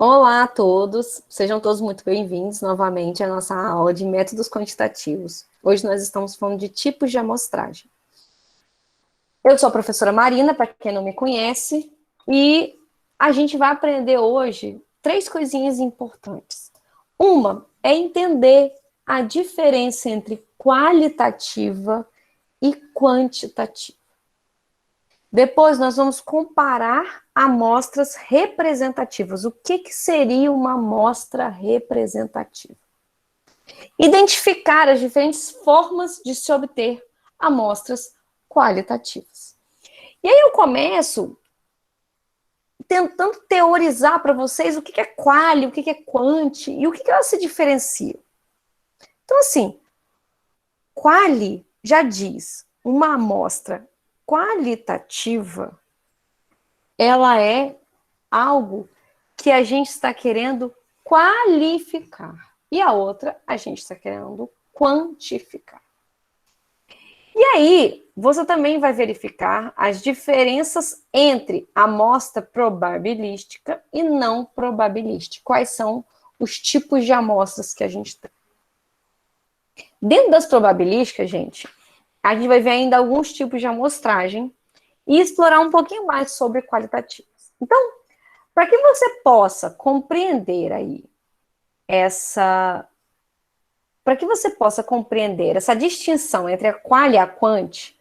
Olá a todos, sejam todos muito bem-vindos novamente à nossa aula de métodos quantitativos. Hoje nós estamos falando de tipos de amostragem. Eu sou a professora Marina, para quem não me conhece, e a gente vai aprender hoje três coisinhas importantes. Uma é entender a diferença entre qualitativa e quantitativa. Depois, nós vamos comparar amostras representativas. O que seria uma amostra representativa? Identificar as diferentes formas de se obter amostras qualitativas. E aí eu começo tentando teorizar para vocês o que é quali, o que é quanti e o que elas se diferenciam. Então, assim, quali já diz uma amostra qualitativa, ela é algo que a gente está querendo qualificar. E a outra, a gente está querendo quantificar. E aí, você também vai verificar as diferenças entre amostra probabilística e não probabilística. Quais são os tipos de amostras que a gente tem. Dentro das probabilísticas, gente, a gente vai ver ainda alguns tipos de amostragem e explorar um pouquinho mais sobre qualitativas. Então, para que você possa compreender aí para que você possa compreender essa distinção entre a qual e a quant,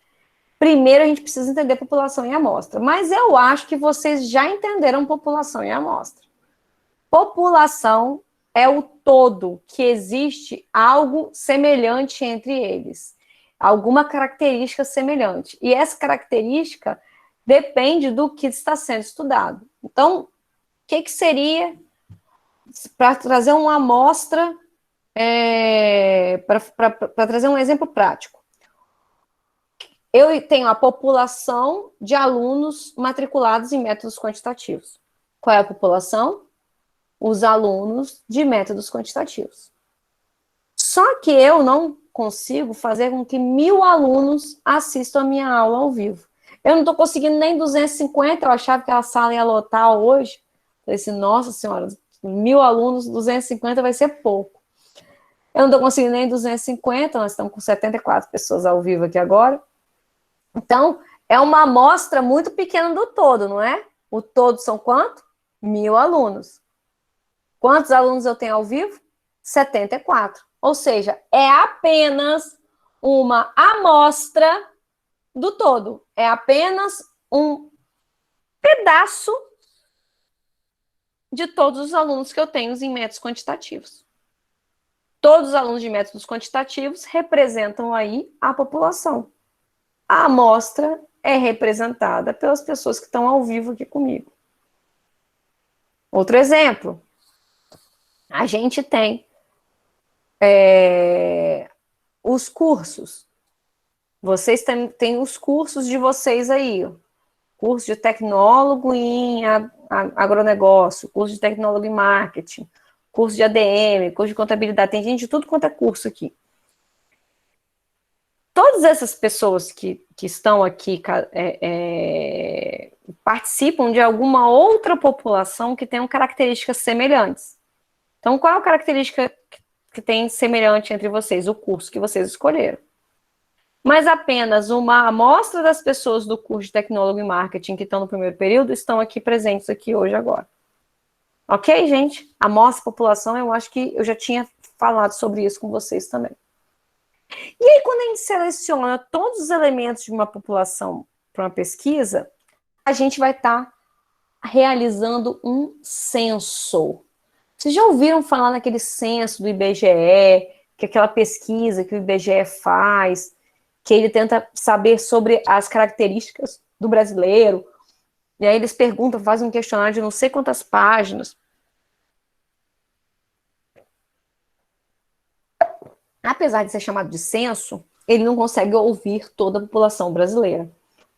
primeiro a gente precisa entender população e amostra. Mas eu acho que vocês já entenderam população e amostra. População é o todo, que existe algo semelhante entre eles. Alguma característica semelhante. E essa característica depende do que está sendo estudado. Então, o que seria, para trazer uma amostra, para trazer um exemplo prático? Eu tenho a população de alunos matriculados em métodos quantitativos. Qual é a população? Os alunos de métodos quantitativos. Só que eu não consigo fazer com que 1000 alunos assistam a minha aula ao vivo. Eu não estou conseguindo nem 250, eu achava que a sala ia lotar hoje. Falei assim, nossa senhora, 1000 alunos, 250 vai ser pouco. Eu não estou conseguindo nem 250, nós estamos com 74 pessoas ao vivo aqui agora. Então, é uma amostra muito pequena do todo, não é? O todo são quanto? 1000 alunos. Quantos alunos eu tenho ao vivo? 74. Ou seja, é apenas uma amostra do todo. É apenas um pedaço de todos os alunos que eu tenho em métodos quantitativos. Todos os alunos de métodos quantitativos representam aí a população. A amostra é representada pelas pessoas que estão ao vivo aqui comigo. Outro exemplo. A gente tem os cursos. Vocês têm os cursos de vocês aí. Curso de tecnólogo em agronegócio, curso de tecnólogo em marketing, curso de ADM, curso de contabilidade. Tem gente de tudo quanto é curso aqui. Todas essas pessoas que estão aqui participam de alguma outra população que tenham características semelhantes. Então, qual é a característica que tem semelhante entre vocês? O curso que vocês escolheram. Mas apenas uma amostra das pessoas do curso de tecnólogo e marketing que estão no primeiro período estão aqui presentes aqui hoje agora. Ok, gente? Amostra, população, eu acho que eu já tinha falado sobre isso com vocês também. E aí, quando a gente seleciona todos os elementos de uma população para uma pesquisa, a gente vai estar realizando um censo. Vocês já ouviram falar naquele censo do IBGE, que é aquela pesquisa que o IBGE faz, que ele tenta saber sobre as características do brasileiro, e aí eles perguntam, fazem um questionário de não sei quantas páginas. Apesar de ser chamado de censo, ele não consegue ouvir toda a população brasileira,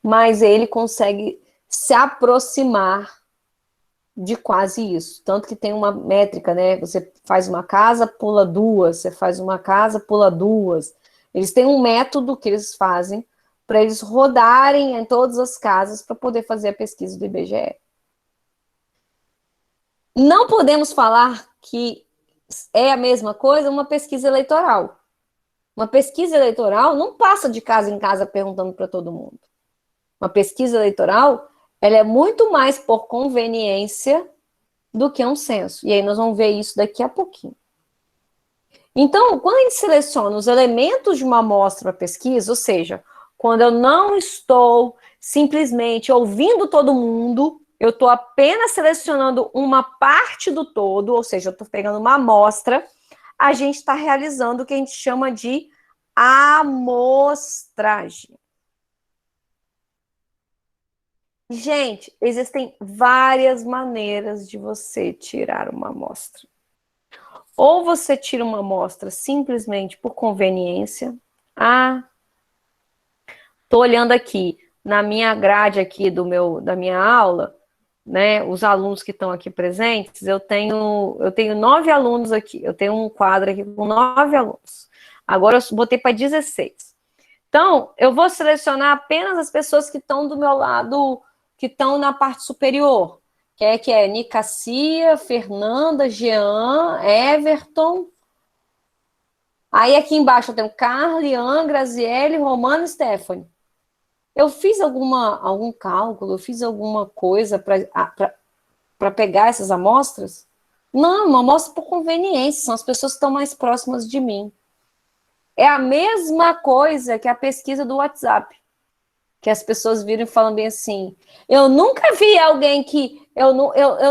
mas ele consegue se aproximar de quase isso, tanto que tem uma métrica, né? Você faz uma casa, pula duas, você faz uma casa, pula duas. Eles têm um método que eles fazem para eles rodarem em todas as casas para poder fazer a pesquisa do IBGE. Não podemos falar que é a mesma coisa uma pesquisa eleitoral. Uma pesquisa eleitoral não passa de casa em casa perguntando para todo mundo. Uma pesquisa eleitoral, ela é muito mais por conveniência do que um censo. E aí nós vamos ver isso daqui a pouquinho. Então, quando a gente seleciona os elementos de uma amostra para pesquisa, ou seja, quando eu não estou simplesmente ouvindo todo mundo, eu estou apenas selecionando uma parte do todo, ou seja, eu estou pegando uma amostra, a gente está realizando o que a gente chama de amostragem. Gente, existem várias maneiras de você tirar uma amostra. Ou você tira uma amostra simplesmente por conveniência. Ah, tô olhando aqui na minha grade aqui da minha aula, né? Os alunos que estão aqui presentes, eu tenho 9 alunos aqui. Eu tenho um quadro aqui com 9 alunos. Agora eu botei para 16. Então, eu vou selecionar apenas as pessoas que estão do meu lado, que estão na parte superior, que é Nicacia, Fernanda, Jean, Everton. Aí aqui embaixo eu tenho Carlian, Graziele, Romano e Stephanie. Eu fiz algum cálculo, eu fiz alguma coisa para pegar essas amostras? Não, uma amostra por conveniência, são as pessoas que estão mais próximas de mim. É a mesma coisa que a pesquisa do WhatsApp, que as pessoas viram e falam bem assim, eu nunca vi alguém que, eu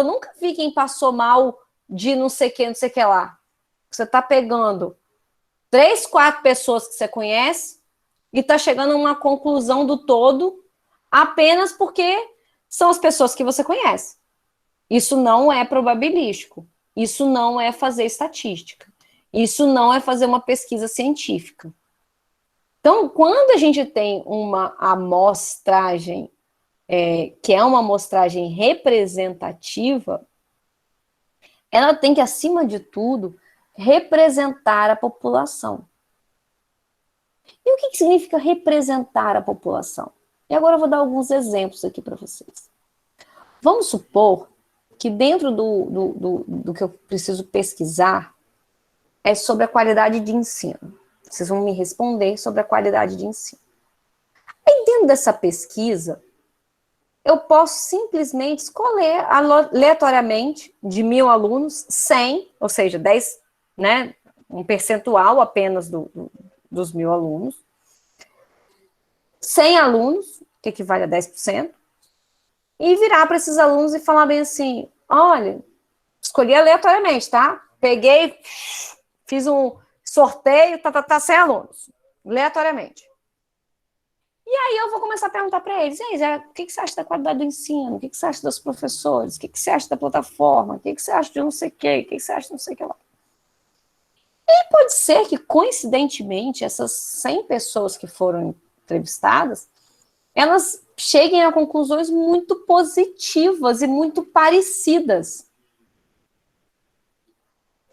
nunca vi quem passou mal de não sei o que lá. Você está pegando 3, 4 pessoas que você conhece e está chegando a uma conclusão do todo apenas porque são as pessoas que você conhece. Isso não é probabilístico. Isso não é fazer estatística. Isso não é fazer uma pesquisa científica. Então, quando a gente tem uma amostragem, que é uma amostragem representativa, ela tem que, acima de tudo, representar a população. E o que significa representar a população? E agora eu vou dar alguns exemplos aqui para vocês. Vamos supor que dentro do que eu preciso pesquisar é sobre a qualidade de ensino. Vocês vão me responder sobre a qualidade de ensino. Aí dentro dessa pesquisa, eu posso simplesmente escolher aleatoriamente de 1.000 alunos, 100, ou seja, 10, né, um percentual apenas dos 1.000 alunos, 100 alunos, que equivale a 10%, e virar para esses alunos e falar bem assim, olha, escolhi aleatoriamente, tá? Peguei, fiz um sorteio, 100 alunos, aleatoriamente. E aí eu vou começar a perguntar para eles, o que você acha da qualidade do ensino? O que você acha dos professores? O que você acha da plataforma? O que você acha de não sei o quê? O que você acha de não sei o que lá? E pode ser que, coincidentemente, essas 100 pessoas que foram entrevistadas, elas cheguem a conclusões muito positivas e muito parecidas.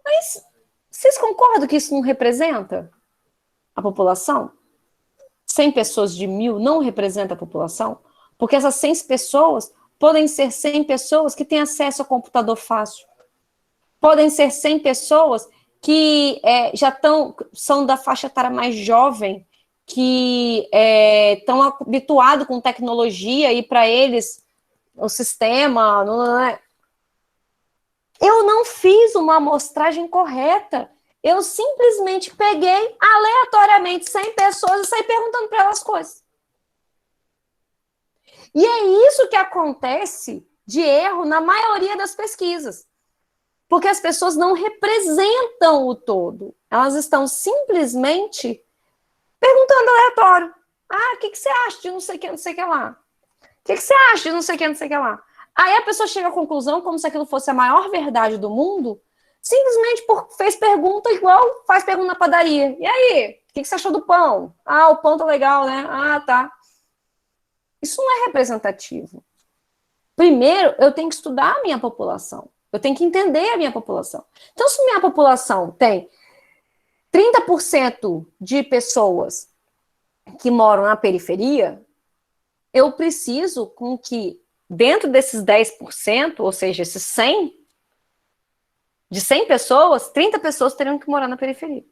Mas vocês concordam que isso não representa a população? 100 pessoas de 1.000 não representa a população? Porque essas 100 pessoas podem ser 100 pessoas que têm acesso a computador fácil. Podem ser 100 pessoas que são da faixa etária mais jovem, que estão habituados com tecnologia e para eles o sistema... Eu não fiz uma amostragem correta. Eu simplesmente peguei aleatoriamente 100 pessoas e saí perguntando para elas coisas. E é isso que acontece de erro na maioria das pesquisas. Porque as pessoas não representam o todo. Elas estão simplesmente perguntando aleatório. Ah, o que você acha de não sei o que, não sei o que lá? O que você acha de não sei o que, não sei o que lá? Aí a pessoa chega à conclusão, como se aquilo fosse a maior verdade do mundo, simplesmente fez pergunta igual faz pergunta na padaria. E aí, o que você achou do pão? Ah, o pão tá legal, né? Ah, tá. Isso não é representativo. Primeiro, eu tenho que estudar a minha população. Eu tenho que entender a minha população. Então, se minha população tem 30% de pessoas que moram na periferia, eu preciso com que, dentro desses 10%, ou seja, esses 100, De 100 pessoas, 30 pessoas teriam que morar na periferia.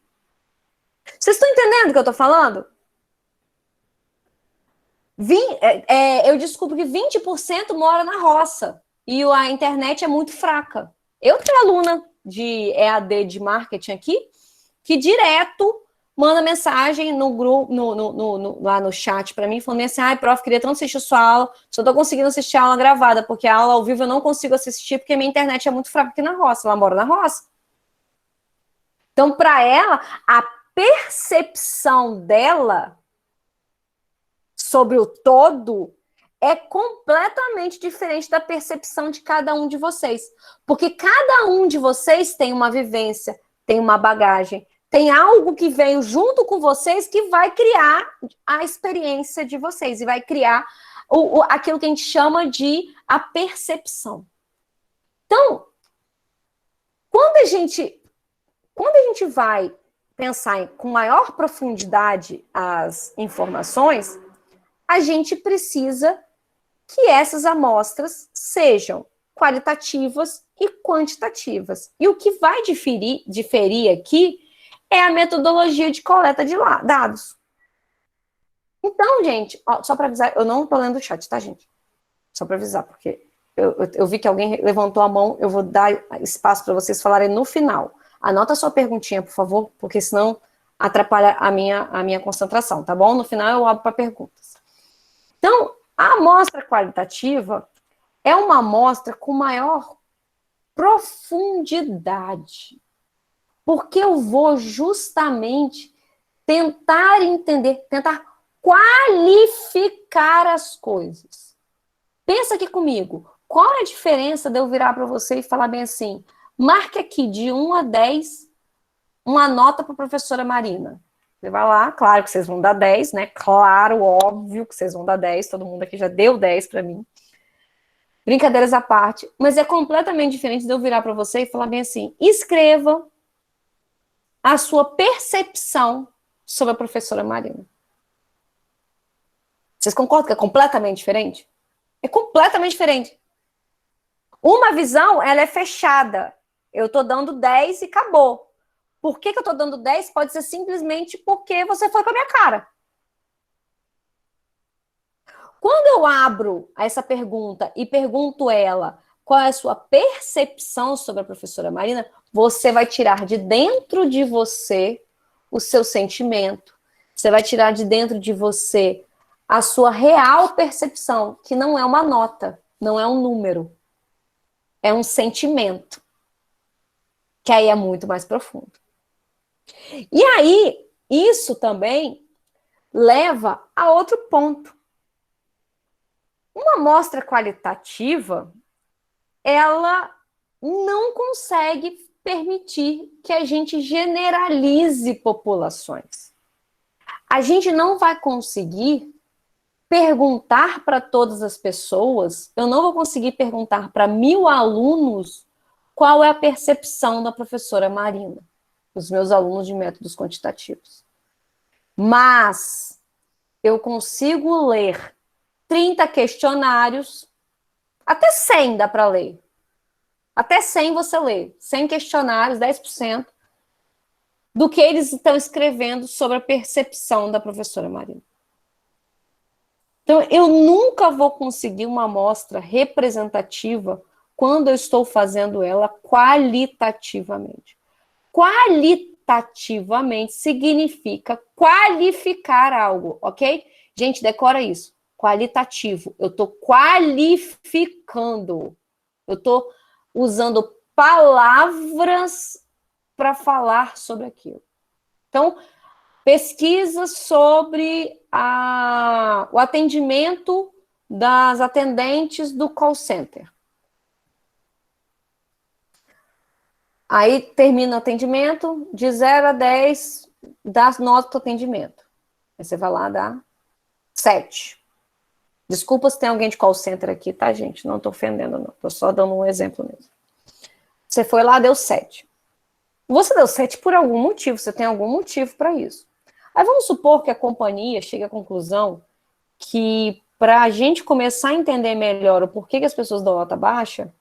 Vocês estão entendendo o que eu estou falando? Eu descubro que 20% mora na roça e a internet é muito fraca. Eu tenho aluna de EAD de marketing aqui que direto manda mensagem no grupo, lá no chat para mim, falando assim, prof, queria tanto assistir sua aula, só tô conseguindo assistir a aula gravada, porque a aula ao vivo eu não consigo assistir, porque minha internet é muito fraca aqui na roça, ela mora na roça. Então, para ela, a percepção dela sobre o todo é completamente diferente da percepção de cada um de vocês. Porque cada um de vocês tem uma vivência, tem uma bagagem, tem algo que veio junto com vocês que vai criar a experiência de vocês e vai criar aquilo que a gente chama de a percepção. Então, quando a gente vai pensar com maior profundidade as informações, a gente precisa que essas amostras sejam qualitativas e quantitativas. E o que vai diferir aqui é a metodologia de coleta de dados. Então, gente, só para avisar, eu não estou lendo o chat, tá, gente? Só para avisar, porque eu vi que alguém levantou a mão, eu vou dar espaço para vocês falarem no final. Anota a sua perguntinha, por favor, porque senão atrapalha a minha concentração, tá bom? No final eu abro para perguntas. Então, a amostra qualitativa é uma amostra com maior profundidade, porque eu vou justamente tentar entender, tentar qualificar as coisas. Pensa aqui comigo, qual é a diferença de eu virar para você e falar bem assim, marque aqui de 1 a 10 uma nota para a professora Marina. Você vai lá, claro que vocês vão dar 10, né? Claro, óbvio que vocês vão dar 10, todo mundo aqui já deu 10 para mim. Brincadeiras à parte, mas é completamente diferente de eu virar para você e falar bem assim, escreva a sua percepção sobre a professora Marina. Vocês concordam que é completamente diferente? É completamente diferente. Uma visão, ela é fechada. Eu estou dando 10 e acabou. Por que eu estou dando 10? Pode ser simplesmente porque você foi com a minha cara. Quando eu abro essa pergunta e pergunto ela qual é a sua percepção sobre a professora Marina, você vai tirar de dentro de você o seu sentimento. Você vai tirar de dentro de você a sua real percepção, que não é uma nota, não é um número. É um sentimento. Que aí é muito mais profundo. E aí, isso também leva a outro ponto. Uma amostra qualitativa, ela não consegue permitir que a gente generalize populações. A gente não vai conseguir perguntar para todas as pessoas, eu não vou conseguir perguntar para 1000 alunos qual é a percepção da professora Marina, os meus alunos de métodos quantitativos. Mas eu consigo ler 30 questionários, até 100 dá para ler. Até 100 você lê. 100 questionários, 10%, do que eles estão escrevendo sobre a percepção da professora Marina. Então, eu nunca vou conseguir uma amostra representativa quando eu estou fazendo ela qualitativamente. Qualitativamente significa qualificar algo, ok? Gente, decora isso. Qualitativo. Eu estou qualificando. Eu estou usando palavras para falar sobre aquilo. Então, pesquisa sobre o atendimento das atendentes do call center. Aí termina o atendimento, de 0 a 10, dá nota para o atendimento. Aí você vai lá, dá 7. Desculpa se tem alguém de call center aqui, tá, gente? Não estou ofendendo, não. Estou só dando um exemplo mesmo. Você foi lá, deu 7. Você deu 7 por algum motivo, você tem algum motivo para isso. Aí vamos supor que a companhia chegue à conclusão que para a gente começar a entender melhor o porquê que as pessoas dão nota baixa,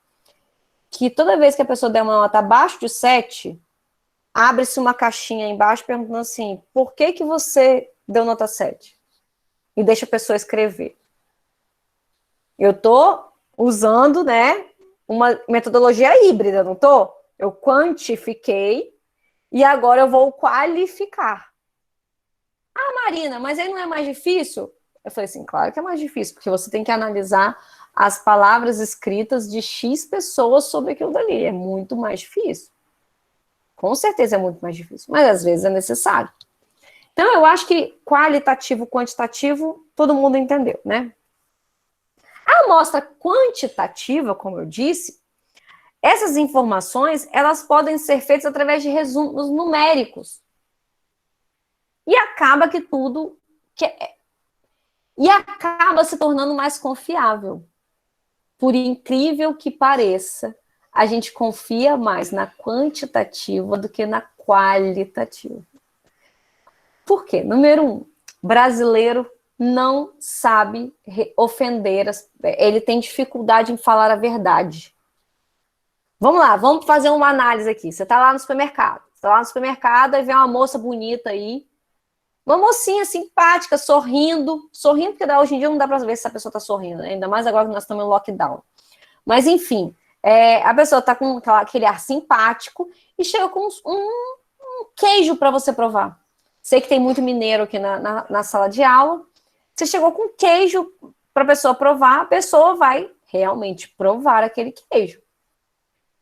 que toda vez que a pessoa der uma nota abaixo de 7, abre-se uma caixinha embaixo perguntando assim, por que que você deu nota 7? E deixa a pessoa escrever. Eu estou usando, né, uma metodologia híbrida, não estou? Eu quantifiquei e agora eu vou qualificar. Ah, Marina, mas aí não é mais difícil? Eu falei assim, claro que é mais difícil, porque você tem que analisar as palavras escritas de X pessoas sobre aquilo dali. É muito mais difícil. Com certeza é muito mais difícil, mas às vezes é necessário. Então, eu acho que qualitativo, quantitativo, todo mundo entendeu, né? A amostra quantitativa, como eu disse, essas informações, elas podem ser feitas através de resumos numéricos. E acaba que tudo... E acaba se tornando mais confiável. Por incrível que pareça, a gente confia mais na quantitativa do que na qualitativa. Por quê? Número 1, brasileiro não sabe ofender, ele tem dificuldade em falar a verdade. Vamos lá, vamos fazer uma análise aqui. Você está lá no supermercado. Você está lá no supermercado e vê uma moça bonita aí. Uma mocinha simpática, sorrindo, porque hoje em dia não dá para ver se a pessoa está sorrindo, né? Ainda mais agora que nós estamos em lockdown. Mas, enfim, a pessoa está com aquele ar simpático e chega com um queijo para você provar. Sei que tem muito mineiro aqui na sala de aula. Você chegou com queijo para a pessoa provar, a pessoa vai realmente provar aquele queijo.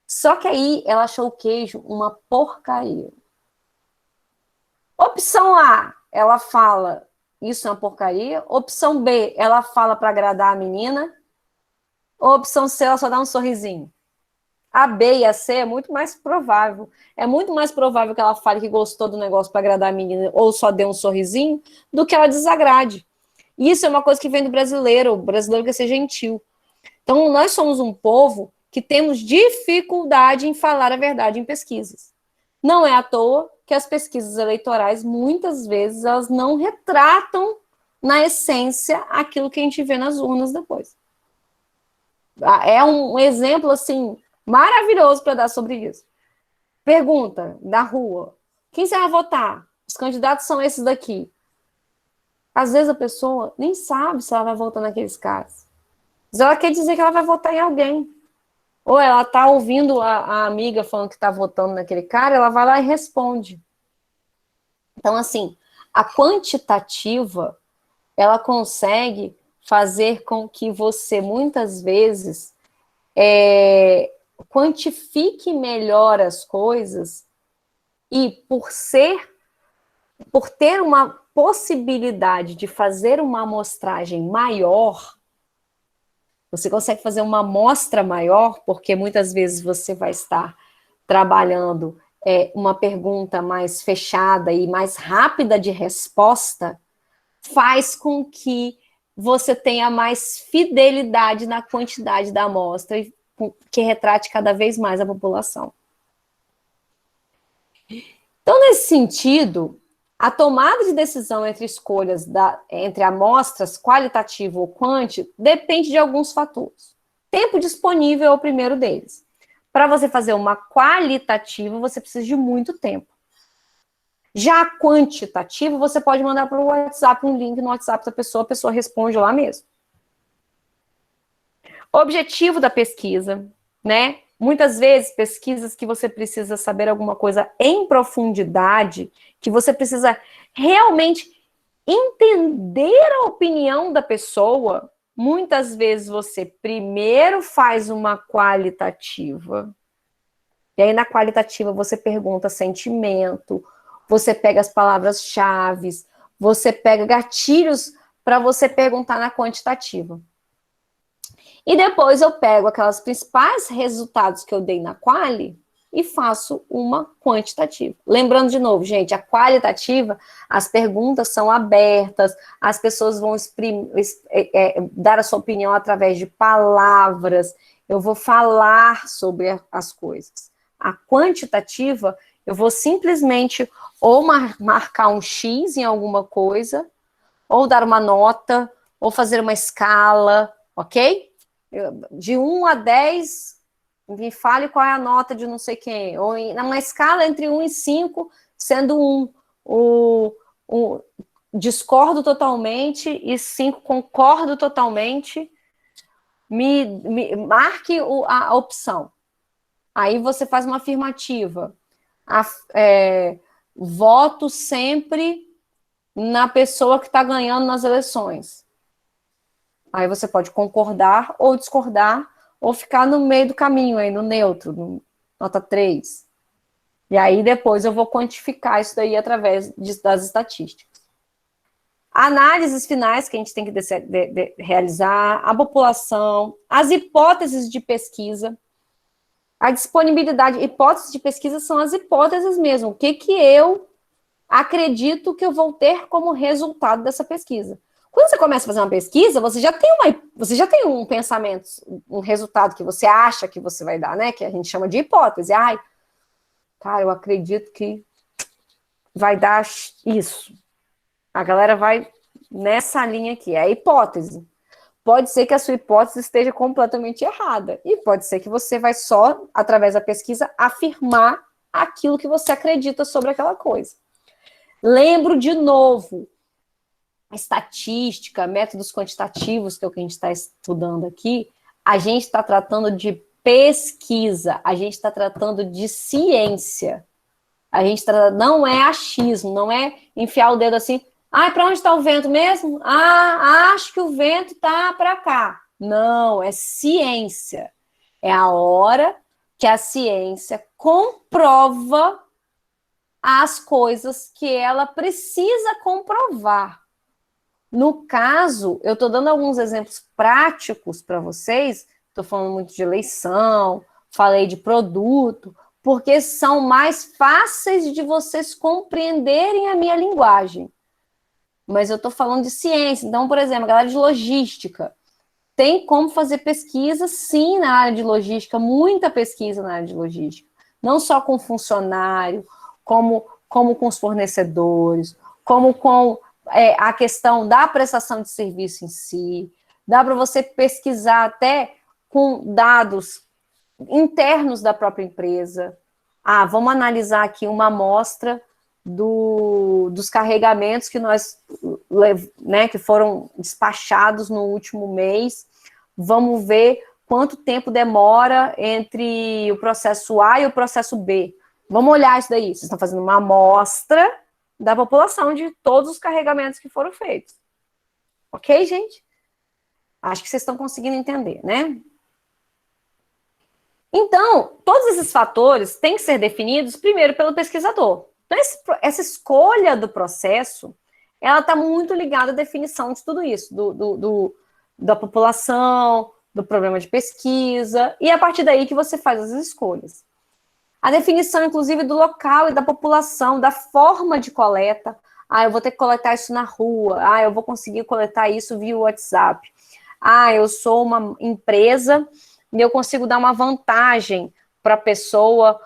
Só que aí ela achou o queijo uma porcaria. Opção A, ela fala, isso é uma porcaria. Opção B, ela fala para agradar a menina. Ou opção C, ela só dá um sorrisinho. A B e a C é muito mais provável. É muito mais provável que ela fale que gostou do negócio para agradar a menina ou só dê um sorrisinho do que ela desagrade. Isso é uma coisa que vem do brasileiro. O brasileiro quer ser gentil. Então, nós somos um povo que temos dificuldade em falar a verdade em pesquisas. Não é à toa que as pesquisas eleitorais, muitas vezes, elas não retratam na essência aquilo que a gente vê nas urnas depois. É um exemplo, assim, maravilhoso para dar sobre isso. Pergunta da rua: quem você vai votar? Os candidatos são esses daqui. Às vezes a pessoa nem sabe se ela vai votar naqueles caras. Mas ela quer dizer que ela vai votar em alguém. Ou ela está ouvindo a amiga falando que está votando naquele cara, ela vai lá e responde. Então, assim, a quantitativa, ela consegue fazer com que você, muitas vezes, quantifique melhor as coisas e por ter uma possibilidade de fazer uma amostragem maior, você consegue fazer uma amostra maior, porque muitas vezes você vai estar trabalhando uma pergunta mais fechada e mais rápida de resposta, faz com que você tenha mais fidelidade na quantidade da amostra e que retrate cada vez mais a população. Então, nesse sentido, a tomada de decisão entre escolhas entre amostras qualitativo ou quanti depende de alguns fatores. Tempo disponível é o primeiro deles. Para você fazer uma qualitativa, você precisa de muito tempo. Já a quantitativa, você pode mandar para o WhatsApp um link no WhatsApp da pessoa, a pessoa responde lá mesmo. Objetivo da pesquisa, né? Muitas vezes, pesquisas que você precisa saber alguma coisa em profundidade, que você precisa realmente entender a opinião da pessoa, muitas vezes você primeiro faz uma qualitativa, e aí na qualitativa você pergunta sentimento, você pega as palavras-chave, você pega gatilhos para você perguntar na quantitativa. E depois eu pego aqueles principais resultados que eu dei na quali e faço uma quantitativa. Lembrando de novo, gente, a qualitativa, as perguntas são abertas, as pessoas vão dar a sua opinião através de palavras, eu vou falar sobre as coisas. A quantitativa, eu vou simplesmente ou marcar um X em alguma coisa, ou dar uma nota, ou fazer uma escala, ok? De 1 a 10, Me fale qual é a nota de não sei quem. Ou numa escala entre 1 e 5, sendo 1 o discordo totalmente e 5 concordo totalmente, marque a opção. Aí você faz uma afirmativa. Voto sempre na pessoa que está ganhando nas eleições. Aí você pode concordar ou discordar, ou ficar no meio do caminho, aí, no neutro, nota 3. E aí depois eu vou quantificar isso daí através das estatísticas. Análises finais que a gente tem que realizar, a população, as hipóteses de pesquisa, a disponibilidade. Hipóteses de pesquisa são as hipóteses mesmo. O que eu acredito que eu vou ter como resultado dessa pesquisa. Quando você começa a fazer uma pesquisa, você já tem um pensamento, um resultado que você acha que você vai dar, né? Que a gente chama de hipótese. Ai, cara, eu acredito que vai dar isso. A galera vai nessa linha aqui, é a hipótese. Pode ser que a sua hipótese esteja completamente errada. E pode ser que você vai só, através da pesquisa, afirmar aquilo que você acredita sobre aquela coisa. Lembro de novo, estatística, métodos quantitativos, que é o que a gente está estudando aqui, a gente está tratando de pesquisa, a gente está tratando de ciência. A gente não é achismo, não é enfiar o dedo assim, para onde está o vento mesmo? Acho que o vento está para cá. Não, é ciência. É a hora que a ciência comprova as coisas que ela precisa comprovar. No caso, eu estou dando alguns exemplos práticos para vocês, estou falando muito de eleição, falei de produto, porque são mais fáceis de vocês compreenderem a minha linguagem. Mas eu estou falando de ciência. Então, por exemplo, a galera de logística. Tem como fazer pesquisa, sim, na área de logística, muita pesquisa na área de logística. Não só com funcionário, como com os fornecedores, como com a questão da prestação de serviço em si. Dá para você pesquisar até com dados internos da própria empresa. Vamos analisar aqui uma amostra dos carregamentos que que foram despachados no último mês. Vamos ver quanto tempo demora entre o processo A e o processo B. Vamos olhar isso daí. Vocês estão fazendo uma amostra da população de todos os carregamentos que foram feitos. Ok, gente? Acho que vocês estão conseguindo entender, né? Então, todos esses fatores têm que ser definidos primeiro pelo pesquisador. Então, essa escolha do processo, ela está muito ligada à definição de tudo isso, da população, do problema de pesquisa, e é a partir daí que você faz as escolhas. A definição, inclusive, do local e da população, da forma de coleta. Eu vou ter que coletar isso na rua. Eu vou conseguir coletar isso via WhatsApp. Eu sou uma empresa e eu consigo dar uma vantagem para a pessoa,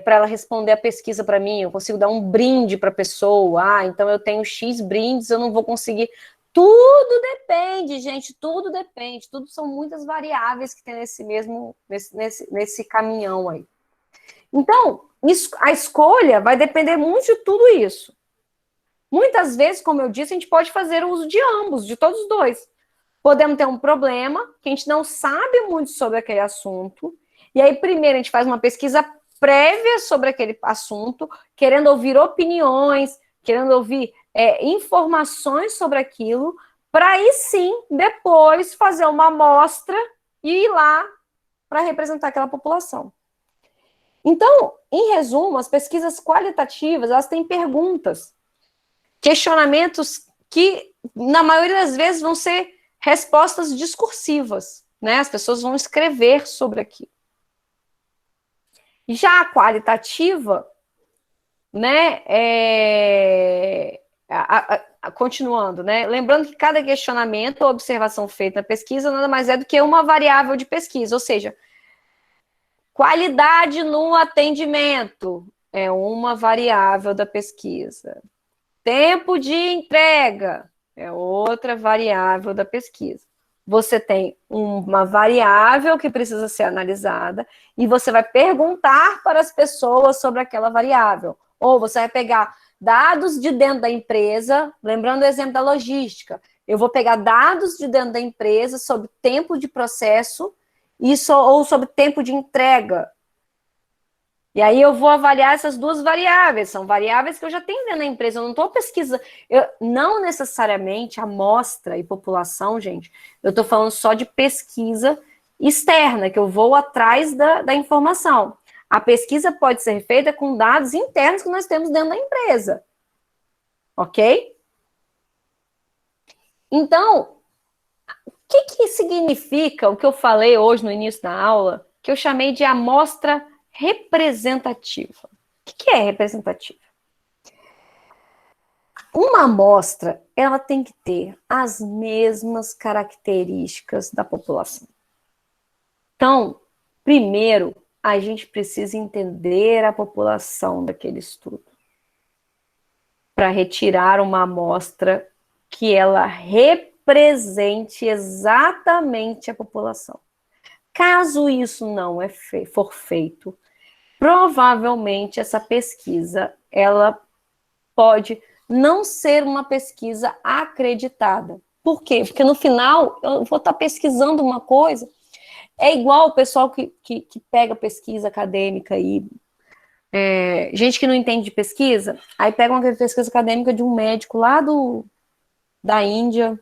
para ela responder a pesquisa para mim. Eu consigo dar um brinde para a pessoa. Então eu tenho X brindes, eu não vou conseguir. Tudo depende, gente, tudo depende. Tudo são muitas variáveis que tem nesse caminhão aí. Então, a escolha vai depender muito de tudo isso. Muitas vezes, como eu disse, a gente pode fazer uso de ambos, de todos os dois. Podemos ter um problema que a gente não sabe muito sobre aquele assunto, e aí primeiro a gente faz uma pesquisa prévia sobre aquele assunto, querendo ouvir opiniões, querendo ouvir informações sobre aquilo, para aí sim, depois, fazer uma amostra e ir lá para representar aquela população. Então, em resumo, as pesquisas qualitativas, elas têm perguntas, questionamentos que, na maioria das vezes, vão ser respostas discursivas, né? As pessoas vão escrever sobre aquilo. Já a qualitativa, né, continuando, né? Lembrando que cada questionamento ou observação feita na pesquisa nada mais é do que uma variável de pesquisa, ou seja, qualidade no atendimento é uma variável da pesquisa. Tempo de entrega é outra variável da pesquisa. você tem uma variável que precisa ser analisada e você vai perguntar para as pessoas sobre aquela variável. Ou você vai pegar dados de dentro da empresa, lembrando o exemplo da logística. Eu vou pegar dados de dentro da empresa sobre tempo de processo ou sobre tempo de entrega. E aí eu vou avaliar essas duas variáveis. São variáveis que eu já tenho dentro da empresa. Eu não estou pesquisando. Não necessariamente amostra e população, gente. Eu estou falando só de pesquisa externa, que eu vou atrás da informação. A pesquisa pode ser feita com dados internos que nós temos dentro da empresa. Ok? Então, o que significa o que eu falei hoje no início da aula, que eu chamei de amostra representativa? O que é representativa? Uma amostra, ela tem que ter as mesmas características da população. Então, primeiro, a gente precisa entender a população daquele estudo para retirar uma amostra que ela represente exatamente a população. Caso isso não for feito, provavelmente essa pesquisa ela pode não ser uma pesquisa acreditada. Por quê? Porque no final eu vou estar pesquisando uma coisa. É igual o pessoal que pega pesquisa acadêmica aí, gente que não entende de pesquisa, aí pega uma pesquisa acadêmica de um médico lá da Índia,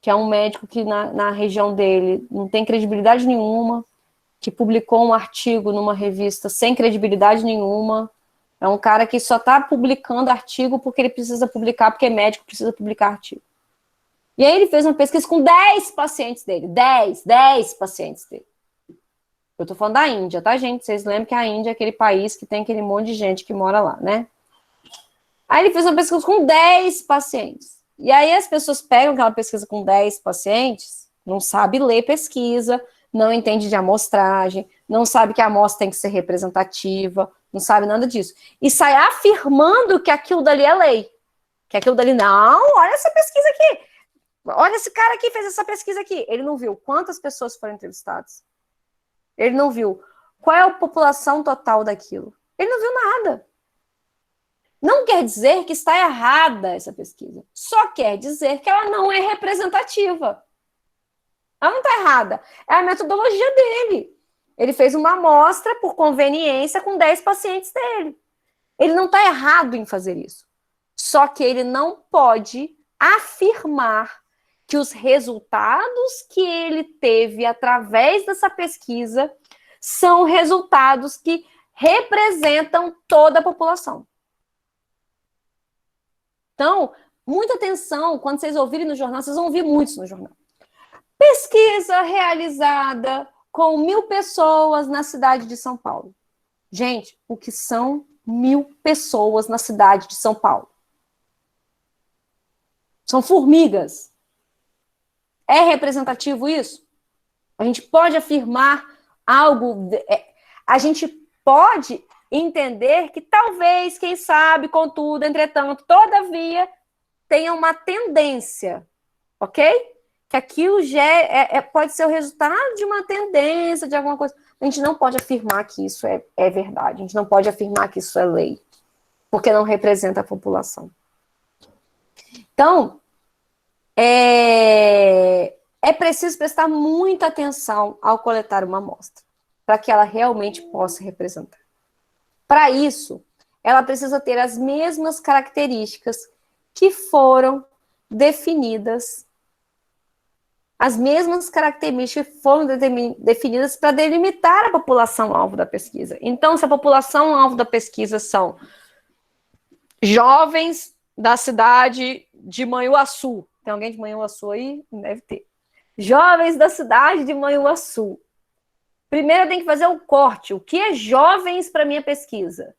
que é um médico que na região dele não tem credibilidade nenhuma, que publicou um artigo numa revista sem credibilidade nenhuma. É um cara que só está publicando artigo porque ele precisa publicar, porque médico precisa publicar artigo. E aí ele fez uma pesquisa com 10 pacientes dele. 10 pacientes dele. Eu tô falando da Índia, tá, gente? Vocês lembram que a Índia é aquele país que tem aquele monte de gente que mora lá, né? Aí ele fez uma pesquisa com 10 pacientes. E aí as pessoas pegam aquela pesquisa com 10 pacientes, não sabe ler pesquisa, não entende de amostragem, não sabe que a amostra tem que ser representativa, não sabe nada disso. E sai afirmando que aquilo dali é lei. Que aquilo dali, não, olha essa pesquisa aqui. Olha esse cara aqui fez essa pesquisa aqui. Ele não viu quantas pessoas foram entrevistadas. Ele não viu qual é a população total daquilo. Ele não viu nada. Não quer dizer que está errada essa pesquisa. Só quer dizer que ela não é representativa. Ela não está errada. É a metodologia dele. Ele fez uma amostra por conveniência com 10 pacientes dele. Ele não está errado em fazer isso. Só que ele não pode afirmar que os resultados que ele teve através dessa pesquisa são resultados que representam toda a população. Então, muita atenção, quando vocês ouvirem no jornal, vocês vão ouvir muito isso no jornal. Pesquisa realizada com 1.000 pessoas na cidade de São Paulo. Gente, o que são 1.000 pessoas na cidade de São Paulo? São formigas. É representativo isso? A gente pode afirmar algo, a gente pode entender que talvez, quem sabe, contudo, entretanto, todavia, tenha uma tendência, ok? Que aquilo já pode ser o resultado de uma tendência, de alguma coisa. A gente não pode afirmar que isso é verdade, a gente não pode afirmar que isso é lei, porque não representa a população. Então, é preciso prestar muita atenção ao coletar uma amostra, para que ela realmente possa representar. Para isso, ela precisa ter as mesmas características que foram definidas, as mesmas características que foram definidas para delimitar a população-alvo da pesquisa. Então, se a população-alvo da pesquisa são jovens da cidade de Manhuaçu, tem alguém de Manhuaçu aí? Deve ter. Jovens da cidade de Manhuaçu. Primeiro tem que fazer o corte. O que é jovens para minha pesquisa?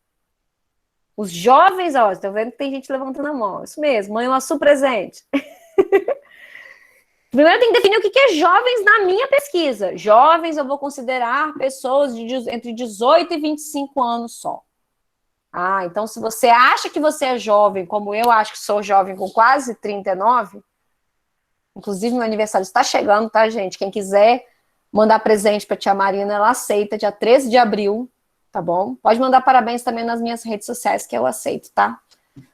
Os jovens, ó, estou vendo que tem gente levantando a mão. Isso mesmo, Manhuaçu presente. Primeiro tem que definir o que é jovens na minha pesquisa. Jovens eu vou considerar pessoas entre 18 e 25 anos só. Ah, então se você acha que você é jovem, como eu acho que sou jovem com quase 39, Inclusive, meu aniversário está chegando, tá, gente? Quem quiser mandar presente para tia Marina, ela aceita, dia 13 de abril, tá bom? Pode mandar parabéns também nas minhas redes sociais, que eu aceito, tá?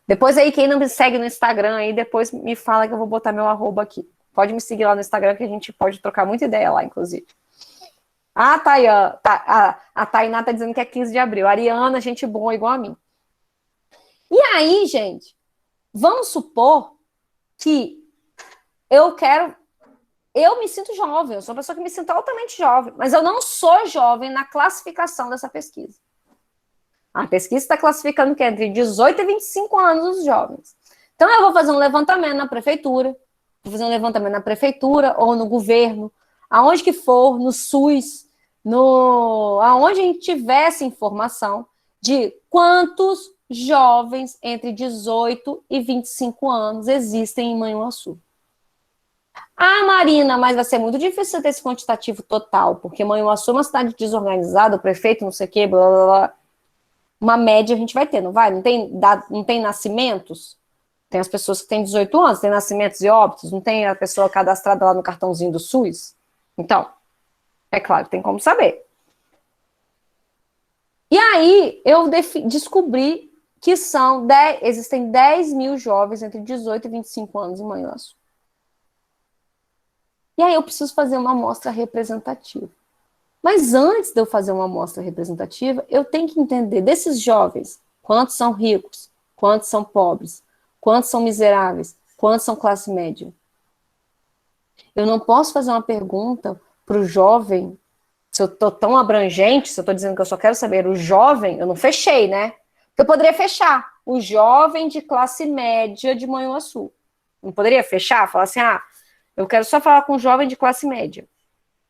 Depois aí, quem não me segue no Instagram aí, depois me fala que eu vou botar meu arroba aqui. Pode me seguir lá no Instagram, que a gente pode trocar muita ideia lá, inclusive. A Tainá tá dizendo que é 15 de abril. A Ariana, gente boa, igual a mim. E aí, gente, vamos supor que eu me sinto jovem, eu sou uma pessoa que me sinto altamente jovem, mas eu não sou jovem na classificação dessa pesquisa. A pesquisa está classificando que é entre 18 e 25 anos os jovens. Então, eu vou fazer um levantamento na prefeitura, ou no governo, aonde que for, no SUS, aonde a gente tivesse informação de quantos jovens entre 18 e 25 anos existem em Manhuaçu. Ah, Marina, mas vai ser muito difícil ter esse quantitativo total, porque Manhuaçu é uma cidade desorganizada, o prefeito não sei o quê, blá, blá, blá. Uma média a gente vai ter, não vai? Não tem nascimentos? Tem as pessoas que têm 18 anos, tem nascimentos e óbitos, não tem a pessoa cadastrada lá no cartãozinho do SUS? Então, é claro, tem como saber. E aí, eu descobri que existem 10 mil jovens entre 18 e 25 anos em Manhuaçu. E aí, eu preciso fazer uma amostra representativa. Mas antes de eu fazer uma amostra representativa, eu tenho que entender desses jovens, quantos são ricos, quantos são pobres, quantos são miseráveis, quantos são classe média. Eu não posso fazer uma pergunta para o jovem, se eu estou tão abrangente, se eu estou dizendo que eu só quero saber o jovem, eu não fechei, né? Porque eu poderia fechar o jovem de classe média de Manhuaçu. Não poderia fechar? Falar assim, eu quero só falar com o jovem de classe média.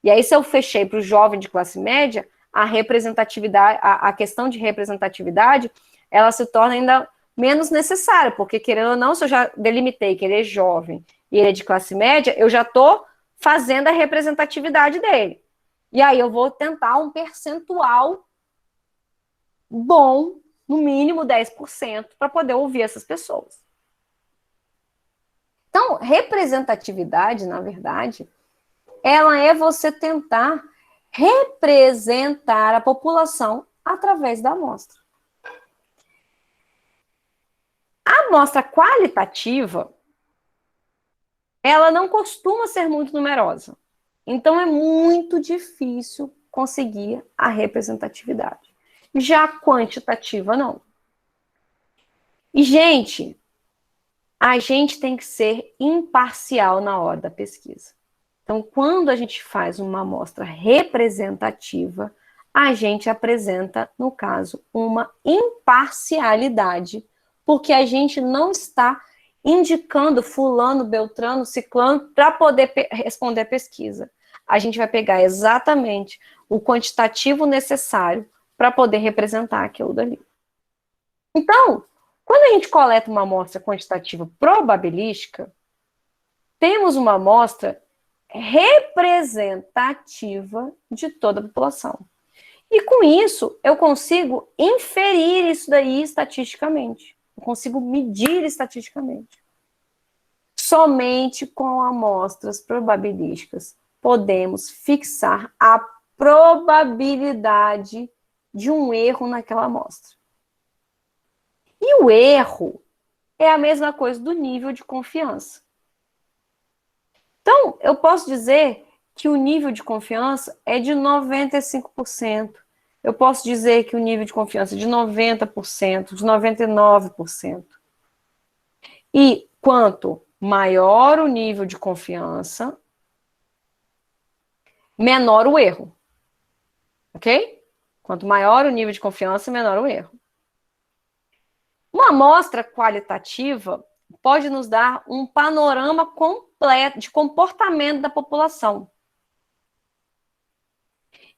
E aí, se eu fechei para o jovem de classe média, a representatividade, a questão de representatividade, ela se torna ainda menos necessária, porque, querendo ou não, se eu já delimitei que ele é jovem e ele é de classe média, eu já estou fazendo a representatividade dele. E aí eu vou tentar um percentual bom, no mínimo 10%, para poder ouvir essas pessoas. Então, representatividade, na verdade, ela é você tentar representar a população através da amostra. A amostra qualitativa, ela não costuma ser muito numerosa. Então, é muito difícil conseguir a representatividade. Já a quantitativa, não. E, gente, a gente tem que ser imparcial na hora da pesquisa. Então, quando a gente faz uma amostra representativa, a gente apresenta, no caso, uma imparcialidade, porque a gente não está indicando fulano, beltrano, ciclano para poder responder a pesquisa. A gente vai pegar exatamente o quantitativo necessário para poder representar aquilo dali. Então, quando a gente coleta uma amostra quantitativa probabilística, temos uma amostra representativa de toda a população. E com isso, eu consigo inferir isso daí estatisticamente. Eu consigo medir estatisticamente. Somente com amostras probabilísticas podemos fixar a probabilidade de um erro naquela amostra. E o erro é a mesma coisa do nível de confiança. Então, eu posso dizer que o nível de confiança é de 95%. Eu posso dizer que o nível de confiança é de 90%, de 99%. E quanto maior o nível de confiança, menor o erro. Ok? Quanto maior o nível de confiança, menor o erro. Uma amostra qualitativa pode nos dar um panorama completo de comportamento da população.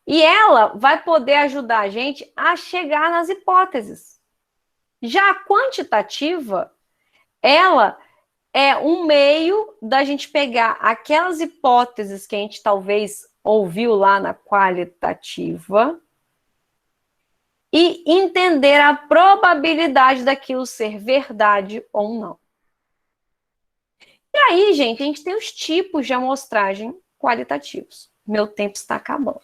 E ela vai poder ajudar a gente a chegar nas hipóteses. Já a quantitativa, ela é um meio da gente pegar aquelas hipóteses que a gente talvez ouviu lá na qualitativa e entender a probabilidade daquilo ser verdade ou não. E aí, gente, a gente tem os tipos de amostragem qualitativos. Meu tempo está acabando.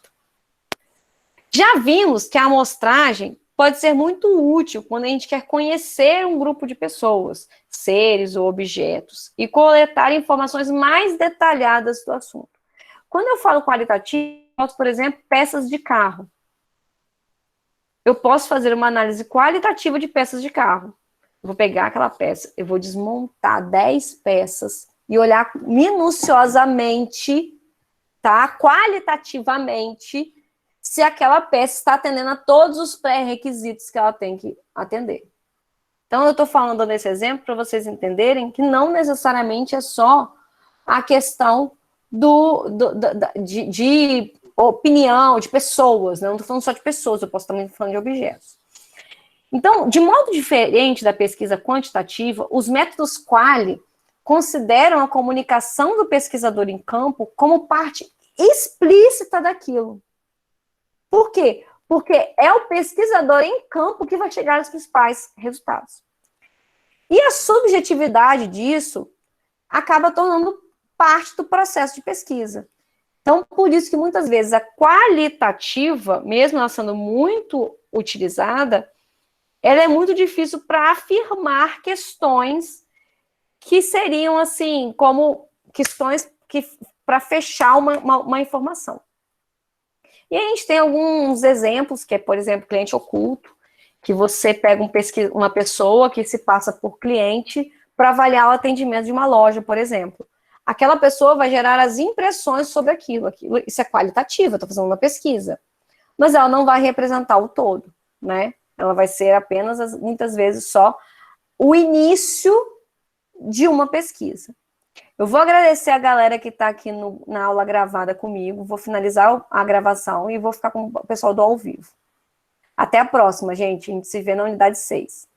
Já vimos que a amostragem pode ser muito útil quando a gente quer conhecer um grupo de pessoas, seres ou objetos, e coletar informações mais detalhadas do assunto. Quando eu falo qualitativo, por exemplo, peças de carro. Eu posso fazer uma análise qualitativa de peças de carro. Eu vou pegar aquela peça, eu vou desmontar 10 peças e olhar minuciosamente, tá? Qualitativamente, se aquela peça está atendendo a todos os pré-requisitos que ela tem que atender. Então, eu estou falando nesse exemplo para vocês entenderem que não necessariamente é só a questão de opinião, de pessoas, né? Eu não estou falando só de pessoas, eu posso também estar falando de objetos. Então, de modo diferente da pesquisa quantitativa, os métodos quali consideram a comunicação do pesquisador em campo como parte explícita daquilo. Por quê? Porque é o pesquisador em campo que vai chegar aos principais resultados. E a subjetividade disso acaba tornando parte do processo de pesquisa. Então, por isso que muitas vezes a qualitativa, mesmo ela sendo muito utilizada, ela é muito difícil para afirmar questões que seriam, assim, como questões que para fechar uma informação. E a gente tem alguns exemplos, que é, por exemplo, cliente oculto, que você pega uma pessoa que se passa por cliente para avaliar o atendimento de uma loja, por exemplo. Aquela pessoa vai gerar as impressões sobre aquilo. Isso é qualitativo, eu estou fazendo uma pesquisa. Mas ela não vai representar o todo, né? Ela vai ser apenas, muitas vezes, só o início de uma pesquisa. Eu vou agradecer a galera que está aqui na aula gravada comigo, vou finalizar a gravação e vou ficar com o pessoal do ao vivo. Até a próxima, gente. A gente se vê na unidade 6.